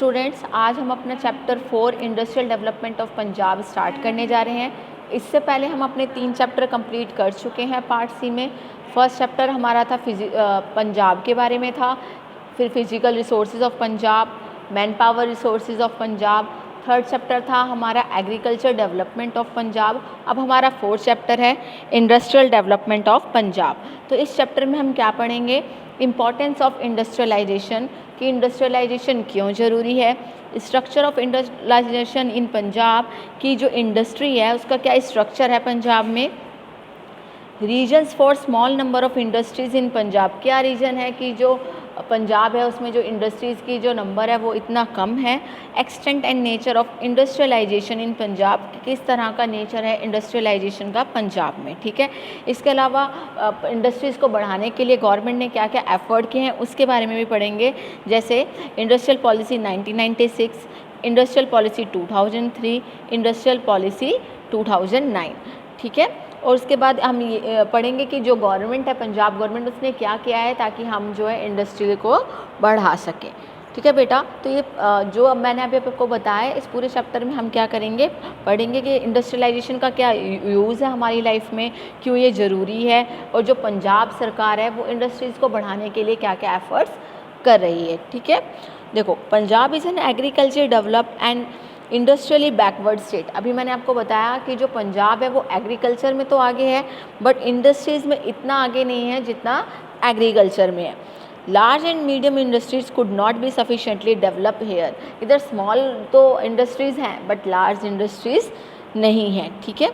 Students, आज हम अपना chapter 4 industrial development of Punjab start करने जा रहे हैं। इससे पहले हम अपने 3 चैप्टर कंप्लीट कर चुके हैं पार्ट सी में। फर्स्ट चैप्टर हमारा था पंजाब के बारे में था, फिर physical resources of Punjab, man power resources of Punjab. Third chapter था हमारा एग्रीकल्चर डेवलपमेंट ऑफ पंजाब। अब हमारा फोर्थ चैप्टर है इंडस्ट्रियल डेवलपमेंट ऑफ पंजाब। तो इस चैप्टर में हम क्या पढ़ेंगे? इम्पॉर्टेंस ऑफ इंडस्ट्रियलाइजेशन, कि इंडस्ट्रियलाइजेशन क्यों ज़रूरी है, structure of industrialisation in Punjab, की जो इंडस्ट्री है उसका क्या स्ट्रक्चर है पंजाब में। Reasons for small number of industries in Punjab, क्या रीज़न है कि जो पंजाब है उसमें जो इंडस्ट्रीज़ की जो नंबर है वो इतना कम है। Extent and nature of industrialisation in Punjab, किस तरह का नेचर है इंडस्ट्रियलाइजेशन का पंजाब में, ठीक है। इसके अलावा इंडस्ट्रीज़ को बढ़ाने के लिए गवर्नमेंट ने क्या क्या एफर्ट किए हैं उसके बारे में भी पढ़ेंगे, जैसे industrial policy 1996, industrial policy 2003, industrial policy 2009, ठीक है। और उसके बाद हम ये पढ़ेंगे कि जो गवर्नमेंट है पंजाब गवर्नमेंट उसने क्या किया है ताकि हम जो है इंडस्ट्री को बढ़ा सकें, ठीक है बेटा। तो ये जो अब मैंने अभी आपको बताया इस पूरे चैप्टर में हम क्या करेंगे, पढ़ेंगे कि इंडस्ट्रियलाइजेशन का क्या यूज़ है हमारी लाइफ में, क्यों ये ज़रूरी है, और जो पंजाब सरकार है वो इंडस्ट्रीज़ को बढ़ाने के लिए क्या क्या एफ़र्ट्स कर रही है, ठीक है। देखो, Punjab is an agriculture develop and industrially backward state. अभी मैंने आपको बताया कि जो पंजाब है वो एग्रीकल्चर में तो आगे है बट इंडस्ट्रीज़ में इतना आगे नहीं है जितना एग्रीकल्चर में है। Large and medium industries could not be sufficiently develop here. इधर स्मॉल तो इंडस्ट्रीज़ हैं बट लार्ज इंडस्ट्रीज़ नहीं हैं, ठीक है।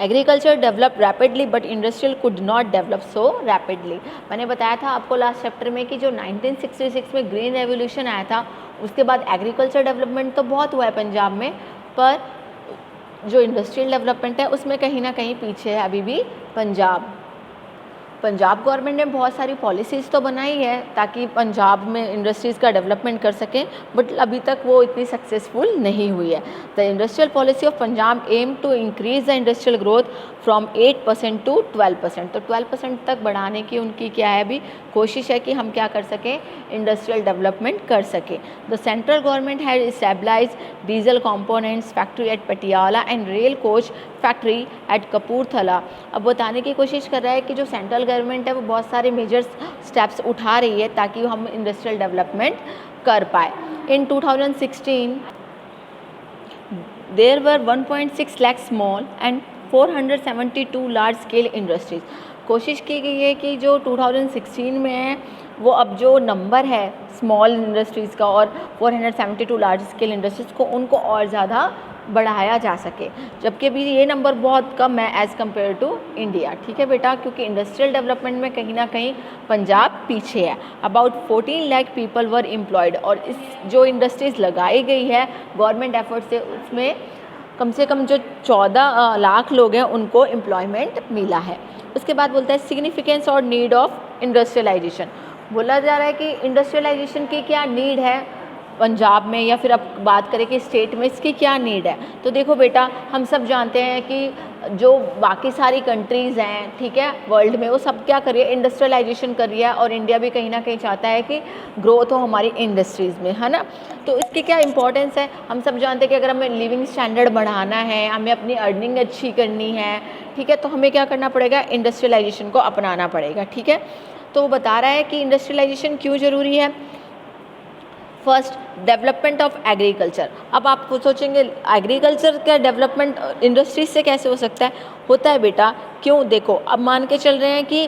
Agriculture develop rapidly but industrial could not develop so rapidly. मैंने बताया था आपको लास्ट चैप्टर में कि जो 1966 में ग्रीन रेवोल्यूशन आया था उसके बाद एग्रीकल्चर डेवलपमेंट तो बहुत हुआ है पंजाब में, पर जो इंडस्ट्रियल डेवलपमेंट है उसमें कहीं ना कहीं पीछे है अभी भी पंजाब। पंजाब गवर्नमेंट ने बहुत सारी पॉलिसीज़ तो बनाई है ताकि पंजाब में इंडस्ट्रीज़ का डेवलपमेंट कर सकें, बट अभी तक वो इतनी सक्सेसफुल नहीं हुई है। The industrial policy of Punjab aim to increase the industrial growth from 8% to 12%। तो 12% तक बढ़ाने की उनकी क्या है अभी कोशिश है कि हम क्या कर सकें, इंडस्ट्रियल डेवलपमेंट कर सकें। The central government had establish diesel components factory at Patiala and rail coach factory at Kapurthala. अब बताने की कोशिश कर रहा है कि जो सेंट्रल गवर्नमेंट है वो बहुत सारे मेजर स्टेप्स उठा रही है ताकि हम इंडस्ट्रियल डेवलपमेंट कर पाए। In 2016 there were 1.6 lakh small and 472 large scale industries. कोशिश की गई है कि जो 2016 में है वो अब जो नंबर है स्मॉल इंडस्ट्रीज़ का और 472 लार्ज स्केल इंडस्ट्रीज़ को उनको और ज़्यादा बढ़ाया जा सके, जबकि अभी ये नंबर बहुत कम है एज़ कम्पेयर टू इंडिया, ठीक है बेटा, क्योंकि इंडस्ट्रियल डेवलपमेंट में कहीं ना कहीं पंजाब पीछे है। About 14 lakh people were employed, और इस जो इंडस्ट्रीज़ लगाई गई है गवर्नमेंट एफर्ट से उसमें कम से कम जो 14 लाख लोग हैं उनको एम्प्लॉयमेंट मिला है। उसके बाद बोलता है सिग्निफिकेंस और नीड ऑफ इंडस्ट्रियलाइजेशन। बोला जा रहा है कि इंडस्ट्रियलाइजेशन की क्या नीड है पंजाब में, या फिर अब बात करें कि स्टेट में इसकी क्या नीड है। तो देखो बेटा, हम सब जानते हैं कि जो बाकी सारी कंट्रीज़ हैं, ठीक है, वर्ल्ड में, वो सब क्या कर रही है, इंडस्ट्रियलाइजेशन कर रही है, और इंडिया भी कहीं ना कहीं चाहता है कि ग्रोथ हो हमारी इंडस्ट्रीज़ में, है ना। तो इसकी क्या इंपॉर्टेंस है, हम सब जानते हैं कि अगर हमें लिविंग स्टैंडर्ड बढ़ाना है, हमें अपनी अर्निंग अच्छी करनी है, ठीक है, तो हमें क्या करना पड़ेगा, इंडस्ट्रियलाइजेशन को अपनाना पड़ेगा, ठीक है। तो वो बता रहा है कि इंडस्ट्रियलाइजेशन क्यों ज़रूरी है। First, development of agriculture. अब आप सोचेंगे एग्रीकल्चर का डेवलपमेंट इंडस्ट्रीज से कैसे हो सकता है, होता है बेटा, क्यों, देखो अब मान के चल रहे हैं कि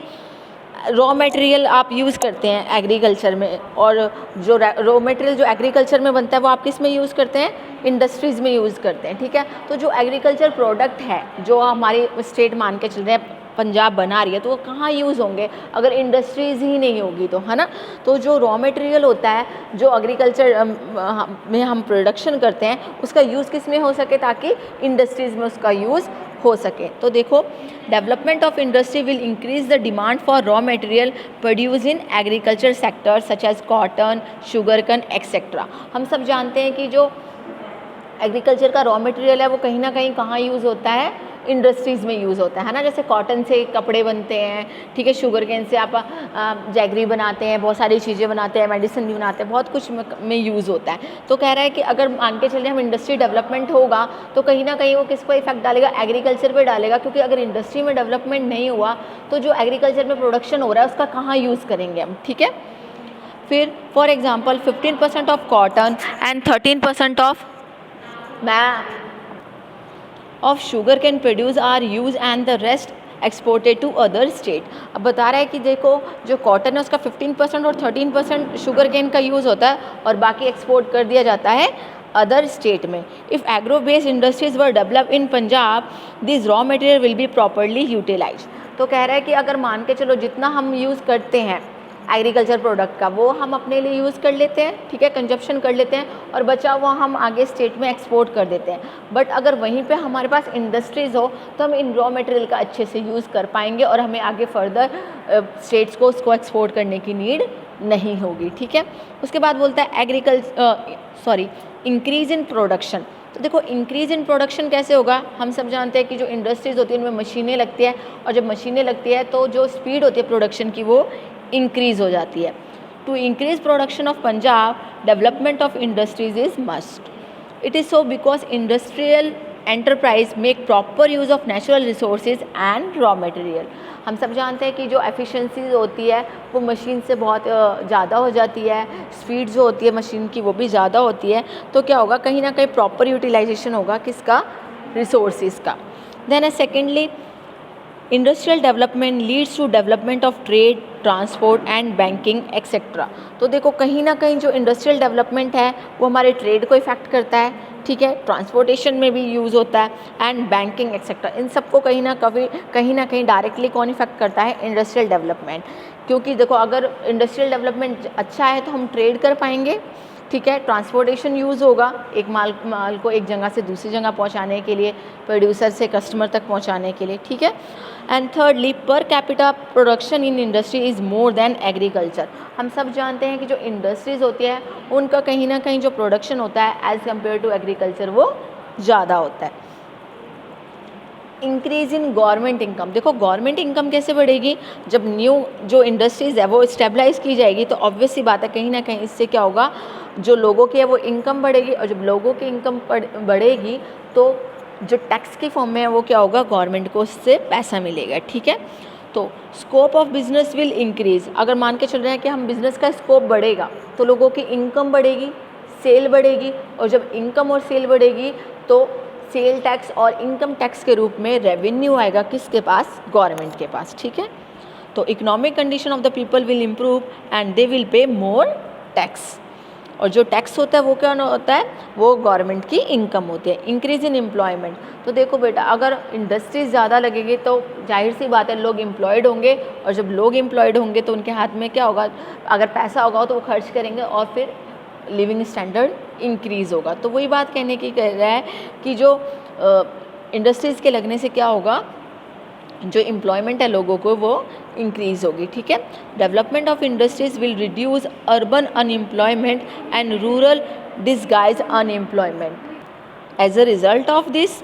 रॉ मटेरियल आप यूज़ करते हैं एग्रीकल्चर में, और जो रॉ मटेरियल जो एग्रीकल्चर में बनता है वो आप किस में यूज़ करते हैं, इंडस्ट्रीज़ में यूज़ करते हैं, ठीक है। तो जो एग्रीकल्चर प्रोडक्ट है जो हमारी स्टेट मान के चल रहे हैं पंजाब बना रही है, तो वो कहाँ यूज़ होंगे अगर इंडस्ट्रीज़ ही नहीं होगी तो, है ना। तो जो रॉ मटेरियल होता है जो एग्रीकल्चर में हम प्रोडक्शन करते हैं उसका यूज़ किस में हो सके ताकि इंडस्ट्रीज़ में उसका यूज़ हो सके। तो देखो, development of industry will increase the demand for raw material produce in agriculture sector such as cotton, sugarcane etcetera. हम सब जानते हैं कि जो एग्रीकल्चर का रॉ मटेरियल है वो कहीं ना कहीं कहाँ यूज़ होता है, इंडस्ट्रीज़ में यूज़ होता है ना, जैसे कॉटन से कपड़े बनते हैं, ठीक है, शुगर केन से आप जैगरी बनाते हैं, बहुत सारी चीज़ें बनाते हैं, मेडिसिन भी बनाते हैं, बहुत कुछ में यूज़ होता है। तो कह रहा है कि अगर मान के चलिए हम इंडस्ट्री डेवलपमेंट होगा तो कहीं ना कहीं वो किस पर इफेक्ट डालेगा, एग्रीकल्चर पे डालेगा, क्योंकि अगर इंडस्ट्री में डेवलपमेंट नहीं हुआ तो जो एग्रीकल्चर में प्रोडक्शन हो रहा है उसका कहाँ यूज़ करेंगे हम, ठीक है। फिर for example 15% of cotton and 13% of sugar cane produce are use and the rest exported to other state. अब बता रहा है कि देखो जो कॉटन है उसका 15% और 13% शुगर केन का यूज़ होता है और बाकी एक्सपोर्ट कर दिया जाता है अदर स्टेट में। If agro based industries were develop in Punjab this raw material will be properly utilize. तो कह रहा है कि अगर मान के चलो जितना हम यूज़ करते हैं एग्रीकल्चर प्रोडक्ट का वो हम अपने लिए यूज़ कर लेते हैं, ठीक है, कंजप्शन कर लेते हैं और बचा हुआ हम आगे स्टेट में एक्सपोर्ट कर देते हैं। बट अगर वहीं पे हमारे पास इंडस्ट्रीज़ हो तो हम इन रॉ मटेरियल का अच्छे से यूज़ कर पाएंगे और हमें आगे फर्दर स्टेट्स को उसको एक्सपोर्ट करने की नीड नहीं होगी, ठीक है। उसके बाद बोलता है इंक्रीज इन प्रोडक्शन। तो देखो इंक्रीज इन प्रोडक्शन कैसे होगा, हम सब जानते हैं कि जो इंडस्ट्रीज़ होती है उनमें मशीनें लगती है और जब मशीनें लगती है तो जो स्पीड होती है प्रोडक्शन की वो इंक्रीज़ हो जाती है। To increase production of Punjab development of industries is must. It is so because industrial enterprise make proper use of natural resources and raw material. हम सब जानते हैं कि जो एफिशिएंसीज होती है वो मशीन से बहुत ज़्यादा हो जाती है, स्पीड जो होती है मशीन की वो भी ज़्यादा होती है। तो क्या होगा, कहीं ना कहीं प्रॉपर यूटिलाइजेशन होगा किसका, रिसोर्सेज का। Then secondly industrial development leads to development of trade, transport and banking etcetera. तो देखो कहीं ना कहीं जो इंडस्ट्रियल डेवलपमेंट है वो हमारे ट्रेड को इफेक्ट करता है, ठीक है, ट्रांसपोर्टेशन में भी यूज़ होता है एंड बैंकिंग एक्सेट्रा। इन सबको कहीं ना कहीं डायरेक्टली कौन इफेक्ट करता है, इंडस्ट्रियल डेवलपमेंट। क्योंकि देखो अगर इंडस्ट्रियल डेवलपमेंट अच्छा है तो हम ट्रेड कर पाएंगे, ठीक है, ट्रांसपोर्टेशन यूज़ होगा एक माल को एक जगह से दूसरी जगह पहुंचाने के लिए, प्रोड्यूसर से कस्टमर तक पहुंचाने के लिए, ठीक है। And thirdly per capita production in industry is more than agriculture. हम सब जानते हैं कि जो इंडस्ट्रीज़ होती है उनका कहीं ना कहीं जो प्रोडक्शन होता है एज़ कम्पेयर टू एग्रीकल्चर वो ज़्यादा होता है। Increase in government income. देखो गवर्नमेंट इनकम कैसे बढ़ेगी, जब न्यू जो इंडस्ट्रीज़ है वो स्टेबलाइज की जाएगी तो ऑब्वियस सी बात है कहीं ना कहीं इससे क्या होगा, जो लोगों की है वो इनकम बढ़ेगी और जब लोगों की इनकम बढ़ेगी तो जो टैक्स की फॉर्म में है वो क्या होगा, गवर्नमेंट को उससे पैसा मिलेगा, ठीक है। तो scope of business will increase. अगर मान के चल रहे हैं कि हम बिज़नेस का स्कोप बढ़ेगा तो लोगों की इनकम बढ़ेगी, सेल बढ़ेगी और जब इनकम और सेल बढ़ेगी तो सेल टैक्स और इनकम टैक्स के रूप में रेवेन्यू आएगा किसके पास, गवर्नमेंट के पास, ठीक है। तो economic condition of the people will improve and they will pay more tax. और जो टैक्स होता है वो क्या होता है, वो गवर्नमेंट की इनकम होती है। Increase in employment. तो देखो बेटा अगर इंडस्ट्रीज ज़्यादा लगेगी तो जाहिर सी बात है लोग एम्प्लॉयड होंगे और जब लोग एम्प्लॉयड होंगे तो उनके हाथ में क्या होगा, अगर पैसा होगा तो वो खर्च करेंगे और फिर लिविंग स्टैंडर्ड इंक्रीज़ होगा। तो वही बात कहने की कह रहा है कि जो इंडस्ट्रीज़ के लगने से क्या होगा, जो एम्प्लॉयमेंट है लोगों को वो इंक्रीज़ होगी, ठीक है। Development of industries will reduce urban unemployment and rural disguise unemployment. As a result of this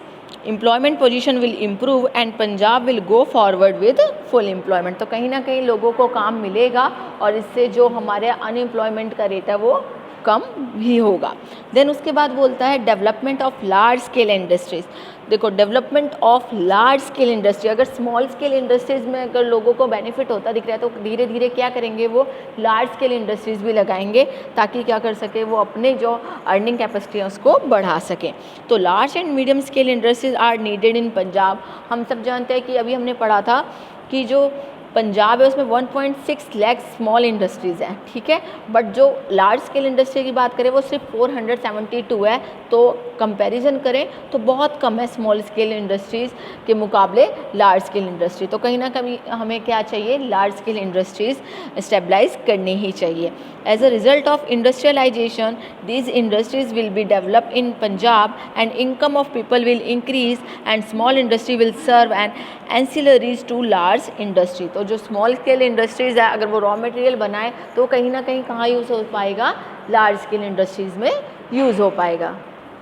employment position will improve and Punjab will go forward with full employment. तो कहीं ना कहीं लोगों को काम मिलेगा और इससे जो हमारे अनएम्प्लॉयमेंट का रेट है वो कम भी होगा। देन उसके बाद बोलता है development of large scale industries. देखो development of large scale industry, अगर स्मॉल स्केल इंडस्ट्रीज़ में अगर लोगों को बेनिफिट होता दिख रहा है तो धीरे धीरे क्या करेंगे, वो लार्ज स्केल इंडस्ट्रीज़ भी लगाएंगे ताकि क्या कर सके, वो अपने जो अर्निंग कैपेसिटी है उसको बढ़ा सकें। तो large and medium scale industries are needed in Punjab. हम सब जानते हैं कि अभी हमने पढ़ा था कि जो पंजाब है उसमें 1.6 लाख स्मॉल इंडस्ट्रीज़ हैं, ठीक है, बट जो लार्ज स्केल इंडस्ट्री की बात करें वो सिर्फ 472 है। तो कंपैरिजन करें तो बहुत कम है स्मॉल स्केल इंडस्ट्रीज़ के मुकाबले लार्ज स्केल इंडस्ट्री। तो कहीं ना कहीं हमें क्या चाहिए, लार्ज स्केल इंडस्ट्रीज़ स्टेबलाइज करनी ही चाहिए। As a result of industrialization these industries will be develop in Punjab and income of people will increase and small industry will serve and ancillaries to large industry. तो जो small scale industries है अगर वो raw material बनाए तो कहीं ना कहीं कहाँ यूज़ हो पाएगा, लार्ज स्केल इंडस्ट्रीज़ में यूज़ हो पाएगा।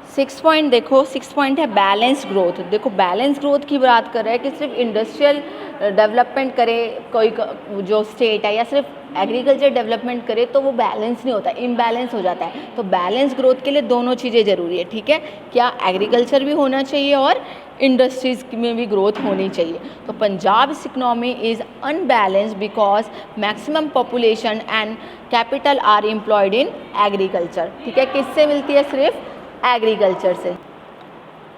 6 पॉइंट देखो, 6 पॉइंट है बैलेंस ग्रोथ। देखो बैलेंस ग्रोथ की बात कर रहा है कि सिर्फ इंडस्ट्रियल डेवलपमेंट करे कोई जो स्टेट है, या सिर्फ एग्रीकल्चर डेवलपमेंट करे तो वो बैलेंस नहीं होता, इम्बैलेंस हो जाता है। तो बैलेंस ग्रोथ के लिए दोनों चीज़ें ज़रूरी है, ठीक है। क्या एग्रीकल्चर भी होना चाहिए और इंडस्ट्रीज़ में भी ग्रोथ होनी चाहिए। तो Punjab economy is unbalance because maximum population and capital R employed in agriculture, ठीक है। किससे मिलती है? सिर्फ एग्रीकल्चर से।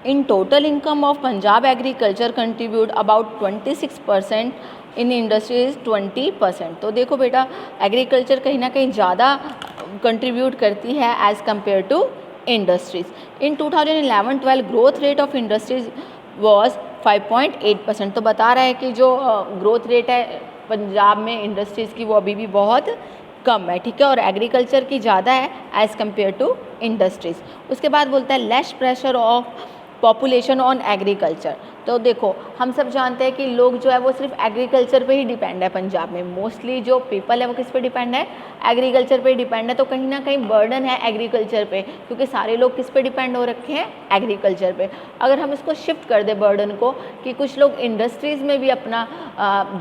In total income of Punjab agriculture contribute about 26%, in industries 20%। तो देखो बेटा एग्रीकल्चर कहीं ना कहीं ज़्यादा कंट्रीब्यूट करती है as compare to industries. In 2011-12 growth rate of industries was 5.8%। तो बता रहा है कि जो ग्रोथ रेट है पंजाब में इंडस्ट्रीज़ की वो अभी भी बहुत कम है, ठीक है, और एग्रीकल्चर की ज़्यादा है एज़ कम्पेयर टू इंडस्ट्रीज़। उसके बाद बोलता है less pressure of population on agriculture. तो देखो हम सब जानते हैं कि लोग जो है वो सिर्फ एग्रीकल्चर पे ही डिपेंड है। पंजाब में मोस्टली जो पीपल है वो किस पे डिपेंड है? एग्रीकल्चर पे डिपेंड है। तो कहीं ना कहीं बर्डन है एग्रीकल्चर पे, क्योंकि सारे लोग किस पे डिपेंड हो रखे हैं? एग्रीकल्चर पे। अगर हम इसको शिफ्ट कर दें बर्डन को कि कुछ लोग इंडस्ट्रीज़ में भी अपना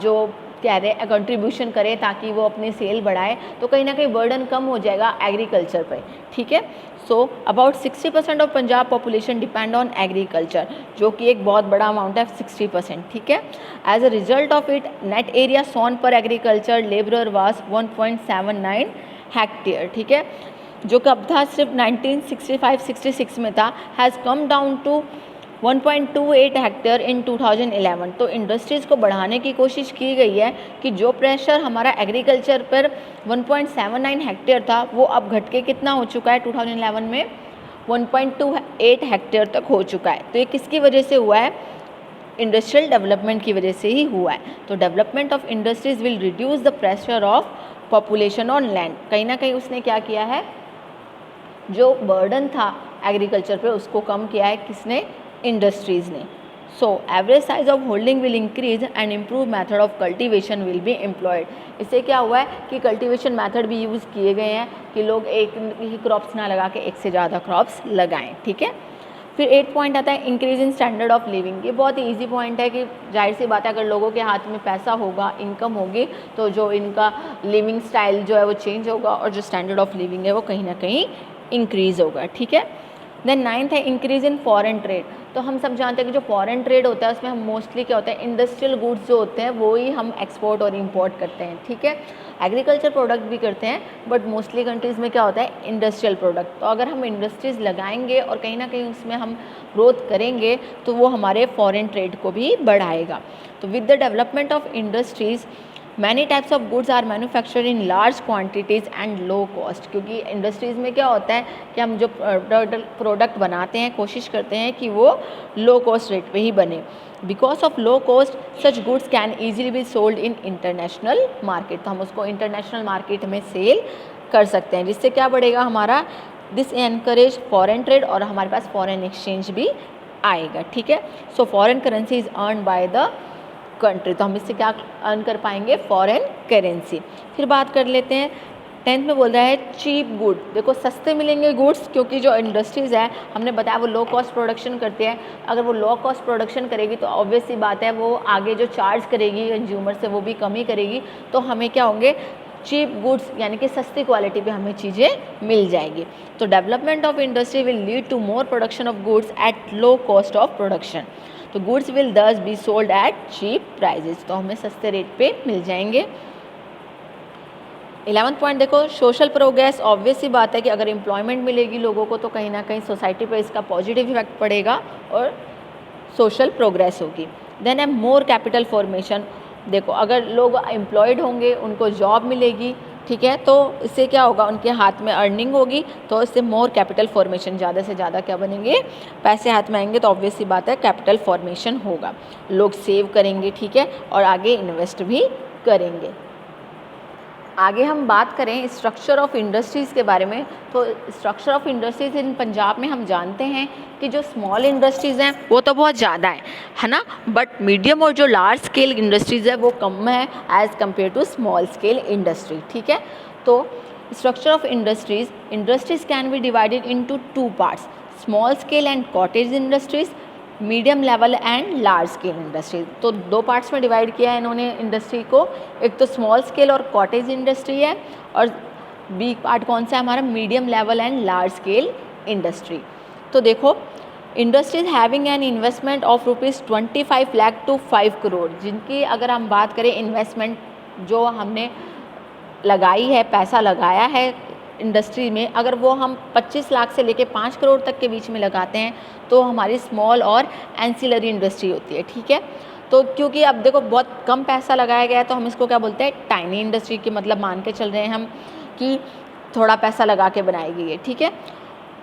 जो कह रहे हैं कंट्रीब्यूशन करें ताकि वो अपनी सेल बढ़ाए, तो कहीं ना कहीं बर्डन कम हो जाएगा एग्रीकल्चर पे, ठीक है। So about 60% of Punjab population depend on agriculture, जो कि एक बहुत बड़ा अमाउंट है 60%, ठीक है। As a result of it net area sown पर एग्रीकल्चर लेबरर वाज 1.79 हेक्टेयर, ठीक है, जो कब था? सिर्फ 1965-66 में था, has come down to 1.28 hectare in 2011। तो इंडस्ट्रीज़ को बढ़ाने की कोशिश की गई है कि जो प्रेशर हमारा एग्रीकल्चर पर 1.79 हेक्टेयर था वो अब घट के कितना हो चुका है? 2011 में 1.28 हेक्टेयर तक हो चुका है। तो ये किसकी वजह से हुआ है? इंडस्ट्रियल डेवलपमेंट की वजह से ही हुआ है। तो development of industries will reduce the pressure of population on land. कहीं ना कहीं उसने क्या किया है? जो बर्डन था एग्रीकल्चर पे उसको कम किया है। किसने? इंडस्ट्रीज़ ने। So average size of holding will increase and improve method of cultivation will be employed. इससे क्या हुआ है कि कल्टीवेशन मेथड भी यूज़ किए गए हैं कि लोग एक ही क्रॉप्स ना लगा के एक से ज़्यादा क्रॉप्स लगाएं, ठीक है। फिर 8 पॉइंट आता है increase in standard of living. ये बहुत ही ईजी पॉइंट है कि जाहिर सी बात है अगर लोगों के हाथ में पैसा होगा, इनकम होगी, तो जो इनका लिविंग स्टाइल जो है वो चेंज होगा और जो स्टैंडर्ड ऑफ लिविंग है वो कहीं ना कहीं इंक्रीज़ होगा, ठीक है। देन 9th है इंक्रीज इन फॉरेन ट्रेड। तो हम सब जानते हैं कि जो फॉरेन ट्रेड होता है उसमें हम मोस्टली क्या होता है? इंडस्ट्रियल गुड्स जो होते हैं वो ही हम एक्सपोर्ट और इंपोर्ट करते हैं, ठीक है। एग्रीकल्चर प्रोडक्ट भी करते हैं बट मोस्टली कंट्रीज़ में क्या होता है? Industrial product. तो अगर हम इंडस्ट्रीज़ लगाएंगे और कहीं ना कहीं उसमें हम ग्रोथ करेंगे तो वो हमारे फॉरेन ट्रेड को भी बढ़ाएगा। तो with the development of industries many types of goods are manufactured in large quantities and low cost. क्योंकि इंडस्ट्रीज़ में क्या होता है कि हम जो प्रोडक्ट बनाते हैं कोशिश करते हैं कि वो लो कॉस्ट रेट पे ही बने। Because of low cost such goods can easily be sold in international market. तो हम उसको इंटरनेशनल मार्केट में सेल कर सकते हैं, जिससे क्या बढ़ेगा हमारा? दिस एनकरेज फॉरेन ट्रेड और हमारे पास फॉरेन एक्सचेंज भी आएगा, ठीक है। So foreign currency is earn by the country. तो हम इससे क्या अर्न कर पाएंगे? Foreign currency. फिर बात कर लेते हैं 10th में बोल रहा है चीप गुड। देखो सस्ते मिलेंगे गुड्स, क्योंकि जो इंडस्ट्रीज़ है हमने बताया वो लो कॉस्ट प्रोडक्शन करते हैं। अगर वो लो कॉस्ट प्रोडक्शन करेगी तो ऑब्वियस सी बात है वो आगे जो चार्ज करेगी कंज्यूमर से वो भी कम ही करेगी। तो हमें क्या होंगे? चीप गुड्स, यानी कि सस्ती क्वालिटी पे हमें चीज़ें मिल जाएगी। तो development of industry will lead to more production of goods at low cost of production. तो goods will thus be sold at cheap prices. तो हमें सस्ते रेट पे मिल जाएंगे। 11th पॉइंट देखो सोशल प्रोग्रेस। ऑब्वियस सी बात है कि अगर एम्प्लॉयमेंट मिलेगी लोगों को तो कहीं ना कहीं सोसाइटी पर इसका पॉजिटिव इफेक्ट पड़ेगा और सोशल प्रोग्रेस होगी। देन है मोर कैपिटल फॉर्मेशन। देखो अगर लोग एम्प्लॉयड होंगे उनको जॉब मिलेगी, ठीक है, तो इससे क्या होगा? उनके हाथ में अर्निंग होगी, तो इससे मोर कैपिटल फॉर्मेशन, ज़्यादा से ज़्यादा क्या बनेंगे? पैसे हाथ में आएंगे, तो ऑब्वियस सी बात है कैपिटल फॉर्मेशन होगा। लोग सेव करेंगे, ठीक है, और आगे इन्वेस्ट भी करेंगे। आगे हम बात करें स्ट्रक्चर ऑफ इंडस्ट्रीज़ के बारे में। तो structure of industries in Punjab में हम जानते हैं कि जो स्मॉल इंडस्ट्रीज़ हैं वो तो बहुत ज़्यादा है ना, बट मीडियम और जो लार्ज स्केल इंडस्ट्रीज़ है वो कम है as compare to small scale industry, ठीक है। तो structure of industries can be divided into 2 parts. Small scale and cottage industries, medium level and large scale industry. तो दो पार्ट्स में डिवाइड किया है इन्होंने इंडस्ट्री को, एक तो स्मॉल स्केल और कॉटेज इंडस्ट्री है, और बी पार्ट कौन सा है हमारा, medium level and large scale industry. तो देखो, industries having an investment of ₹25 lakh to 5 crore, जिनकी अगर हम बात करें इन्वेस्टमेंट जो हमने लगाई है, पैसा लगाया है इंडस्ट्री में, अगर वो हम 25 लाख से लेके 5 करोड़ तक के बीच में लगाते हैं तो हमारी स्मॉल और एंसिलरी इंडस्ट्री होती है। ठीक है, तो क्योंकि अब देखो बहुत कम पैसा लगाया गया है तो हम इसको क्या बोलते हैं, टाइनी इंडस्ट्री की, मतलब मान के चल रहे हैं हम कि थोड़ा पैसा लगा के बनाई गई है। ठीक है,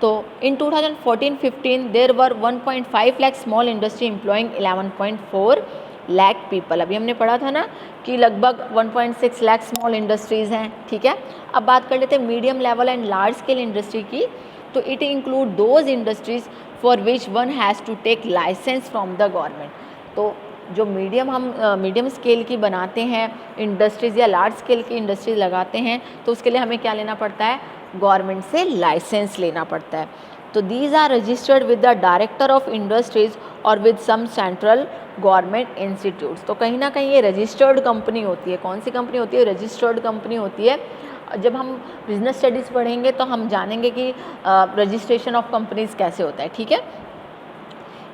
तो in 2014-15 there were 1.5 lakh small industry employing 11.4 lakh people. अभी हमने पढ़ा था ना कि लगभग 1.6 लाख स्मॉल इंडस्ट्रीज़ हैं। ठीक है, अब बात कर लेते हैं medium level and large scale industry की। तो it include those industries for which one has to take license from the government. तो जो मीडियम स्केल की बनाते हैं इंडस्ट्रीज़ या लार्ज स्केल की इंडस्ट्रीज लगाते हैं तो उसके लिए हमें क्या लेना पड़ता है, गवर्नमेंट से लाइसेंस लेना पड़ता है। तो these are registered with the director of industries और with some central government institutes. तो कहीं ना कहीं ये रजिस्टर्ड कंपनी होती है। कौन सी कंपनी होती है, रजिस्टर्ड कंपनी होती है। जब हम बिजनेस स्टडीज़ पढ़ेंगे तो हम जानेंगे कि रजिस्ट्रेशन ऑफ कंपनीज़ कैसे होता है। ठीक है,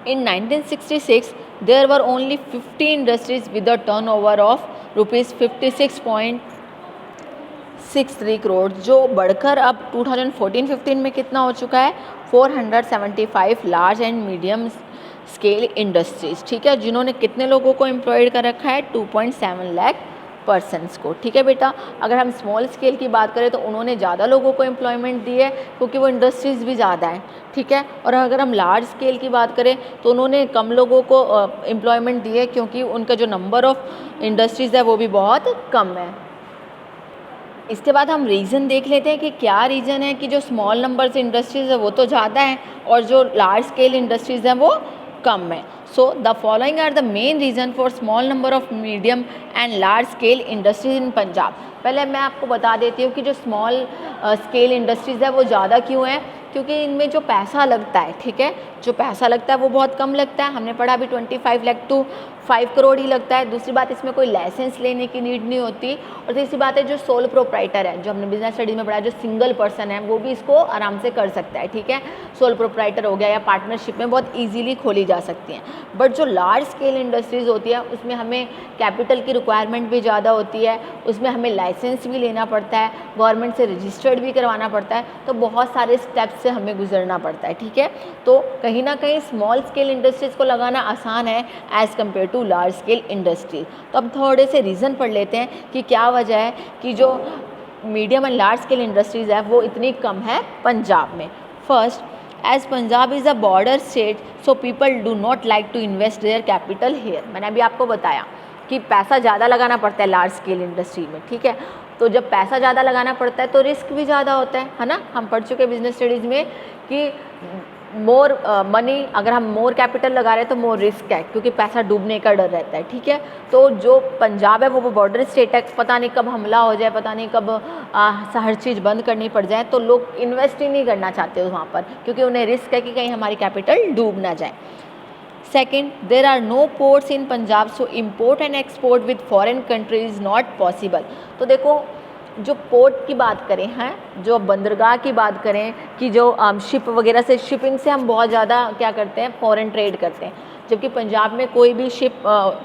in 1966 there were only 50 industries with a turnover of ₹56.63 crore, जो बढ़कर अब 2014-15 में कितना हो चुका है, 475 large and medium scale industries. ठीक है, जिन्होंने कितने लोगों को एम्प्लॉयड कर रखा है, 2.7 लाख पर्सनस को। ठीक है बेटा, अगर हम स्मॉल स्केल की बात करें तो उन्होंने ज़्यादा लोगों को एम्प्लॉयमेंट दी है क्योंकि वो इंडस्ट्रीज़ भी ज़्यादा हैं। ठीक है, और अगर हम लार्ज स्केल की बात करें तो उन्होंने कम लोगों को एम्प्लॉयमेंट दी है क्योंकि उनका जो नंबर ऑफ़ इंडस्ट्रीज़ है वो भी बहुत कम है। इसके बाद हम रीज़न देख लेते हैं कि क्या रीज़न है कि जो स्मॉल नंबर से इंडस्ट्रीज़ है वो तो ज़्यादा हैं और जो लार्ज स्केल इंडस्ट्रीज़ हैं वो कम है। So the following are the main reason for small number of medium and large scale industries in Punjab. पहले मैं आपको बता देती हूँ कि जो स्मॉल स्केल इंडस्ट्रीज़ है वो ज़्यादा क्यों है, क्योंकि इनमें जो पैसा लगता है, ठीक है, जो पैसा लगता है वो बहुत कम लगता है। हमने पढ़ा अभी 25 लाख टू 5 करोड़ ही लगता है। दूसरी बात, इसमें कोई लाइसेंस लेने की नीड नहीं होती। और तीसरी बात है, जो सोल प्रोप्राइटर है, जो हमने बिजनेस स्टडीज में पढ़ा, जो सिंगल पर्सन है वो भी इसको आराम से कर सकता है। ठीक है, सोल प्रोप्राइटर हो गया या पार्टनरशिप में बहुत ईजीली खोली जा सकती हैं। बट जो लार्ज स्केल इंडस्ट्रीज़ होती है उसमें हमें कैपिटल की रिक्वायरमेंट भी ज़्यादा होती है, उसमें हमें लाइसेंस भी लेना पड़ता है, गवर्नमेंट से रजिस्टर्ड भी करवाना पड़ता है, तो बहुत सारे स्टेप्स से हमें गुजरना पड़ता है। ठीक है, तो कहीं ना कहीं स्मॉल स्केल इंडस्ट्रीज़ को लगाना आसान है as compare to large scale industries. तो अब थोड़े से रीज़न पढ़ लेते हैं कि क्या वजह है कि जो medium and large scale industries है वो इतनी कम है पंजाब में। First, as Punjab is a border state so people do not like to invest their capital here. मैंने अभी आपको बताया कि पैसा ज़्यादा लगाना पड़ता है लार्ज स्केल इंडस्ट्री में। ठीक है, तो जब पैसा ज़्यादा लगाना पड़ता है तो रिस्क भी ज़्यादा होता है ना। हम पढ़ चुके बिजनेस स्टडीज़ में कि मोर मनी, अगर हम मोर कैपिटल लगा रहे हैं तो मोर रिस्क है क्योंकि पैसा डूबने का डर रहता है। ठीक है, तो जो पंजाब है वो बॉर्डर स्टेट है, पता नहीं कब हमला हो जाए, पता नहीं कब हर चीज़ बंद करनी पड़ जाए, तो लोग इन्वेस्ट ही नहीं करना चाहते वहाँ पर क्योंकि उन्हें रिस्क है कि कहीं हमारी कैपिटल डूब ना जाए। Second, there are no ports in Punjab so import and export with foreign country is not possible. तो देखो, जो पोर्ट की बात करें हैं, जो बंदरगाह की बात करें कि जो शिप वगैरह से, शिपिंग से हम बहुत ज़्यादा क्या करते हैं, फॉरेन ट्रेड करते हैं, जबकि पंजाब में कोई भी शिप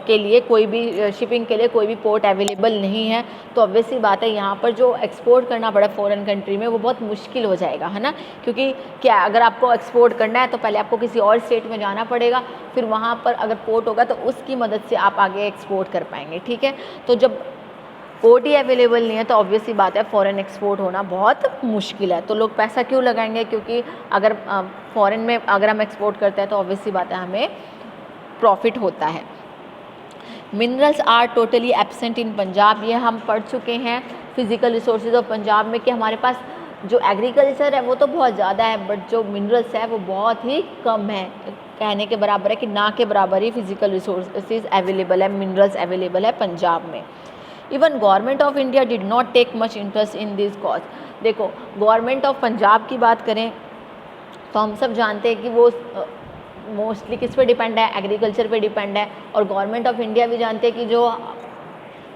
के लिए, कोई भी शिपिंग के लिए कोई भी पोर्ट अवेलेबल नहीं है। तो ऑब्वियसली बात है यहाँ पर जो एक्सपोर्ट करना पड़ा फॉरेन कंट्री में वो बहुत मुश्किल हो जाएगा, है ना। क्योंकि क्या, अगर आपको एक्सपोर्ट करना है तो पहले आपको किसी और स्टेट में जाना पड़ेगा, फिर वहाँ पर अगर पोर्ट होगा तो उसकी मदद से आप आगे एक्सपोर्ट कर पाएंगे। ठीक है, तो जब पोर्ट ही अवेलेबल नहीं है तो ऑब्वियसली बात है फॉरेन एक्सपोर्ट होना बहुत मुश्किल है। तो लोग पैसा क्यों लगाएंगे, क्योंकि अगर फॉरेन में अगर हम एक्सपोर्ट करते हैं तो ऑब्वियसली बात है हमें प्रॉफिट होता है। Minerals are totally absent in Punjab, ये हम पढ़ चुके हैं फिजिकल रिसोर्सेज ऑफ पंजाब में कि हमारे पास जो एग्रीकल्चर है वो तो बहुत ज़्यादा है बट जो मिनरल्स है वो बहुत ही कम है। कहने के बराबर है कि ना के बराबर ही फिजिकल रिसोर्सेज अवेलेबल है, मिनरल्स अवेलेबल है पंजाब में। Even government of India did not take much interest in this cause. देखो, गवर्नमेंट ऑफ पंजाब की बात करें तो हम सब जानते हैं कि वो मोस्टली किस पे डिपेंड है, एग्रीकल्चर पे डिपेंड है। और गवर्नमेंट ऑफ इंडिया भी जानते हैं कि जो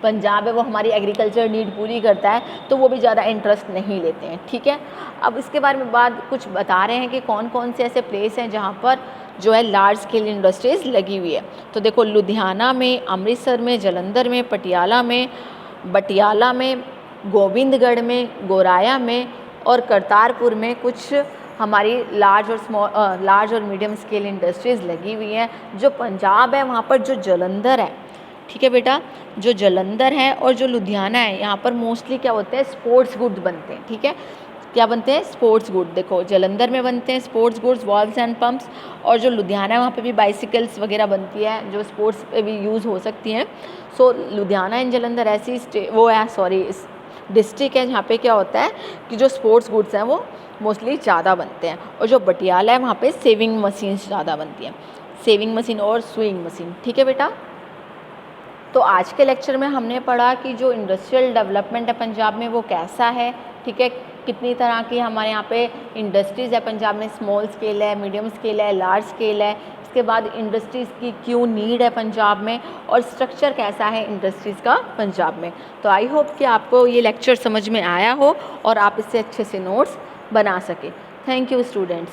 पंजाब है वो हमारी एग्रीकल्चर नीड पूरी करता है, तो वो भी ज़्यादा इंटरेस्ट नहीं लेते हैं। ठीक है, अब इसके बारे में बाद कुछ बता रहे हैं कि कौन कौन से ऐसे प्लेस हैं जहाँ पर जो है लार्ज स्केल इंडस्ट्रीज़ लगी हुई है। तो देखो, लुधियाना में, अमृतसर में, जलंधर में, पटियाला में, बटियाला में, गोविंदगढ़ में, गोराया में और करतारपुर में कुछ हमारी लार्ज और मीडियम स्केल इंडस्ट्रीज़ लगी हुई हैं। जो पंजाब है वहाँ पर जो जलंधर है, ठीक है बेटा, जो जलंधर है और जो लुधियाना है, यहाँ पर मोस्टली क्या होते हैं, स्पोर्ट्स गुड्स बनते हैं। ठीक है, क्या बनते हैं, स्पोर्ट्स गुड। देखो, जलंधर में बनते हैं sports goods, walls and pumps, और जो लुधियाना है वहाँ पे भी बाइसिकल्स वगैरह बनती है जो स्पोर्ट्स पे भी यूज़ हो सकती हैं। सो लुधियाना एंड जलंधर ऐसी डिस्ट्रिक्ट है जहाँ पे क्या होता है कि जो स्पोर्ट्स गुड्स हैं वो मोस्टली ज़्यादा बनते हैं। और जो बटियाला है वहाँ पे सेविंग मशीन्स ज़्यादा बनती हैं, सेविंग मशीन और सुइंग मशीन। ठीक है बेटा, तो आज के लेक्चर में हमने पढ़ा कि जो इंडस्ट्रियल डेवलपमेंट है पंजाब में वो कैसा है। ठीक है, कितनी तरह की हमारे यहाँ पे इंडस्ट्रीज़ है पंजाब में, स्मॉल स्केल है, मीडियम स्केल है, लार्ज स्केल है। इसके बाद इंडस्ट्रीज़ की क्यों नीड है पंजाब में, और स्ट्रक्चर कैसा है इंडस्ट्रीज़ का पंजाब में। तो आई होप कि आपको ये लेक्चर समझ में आया हो और आप इससे अच्छे से नोट्स बना सके। Thank you students.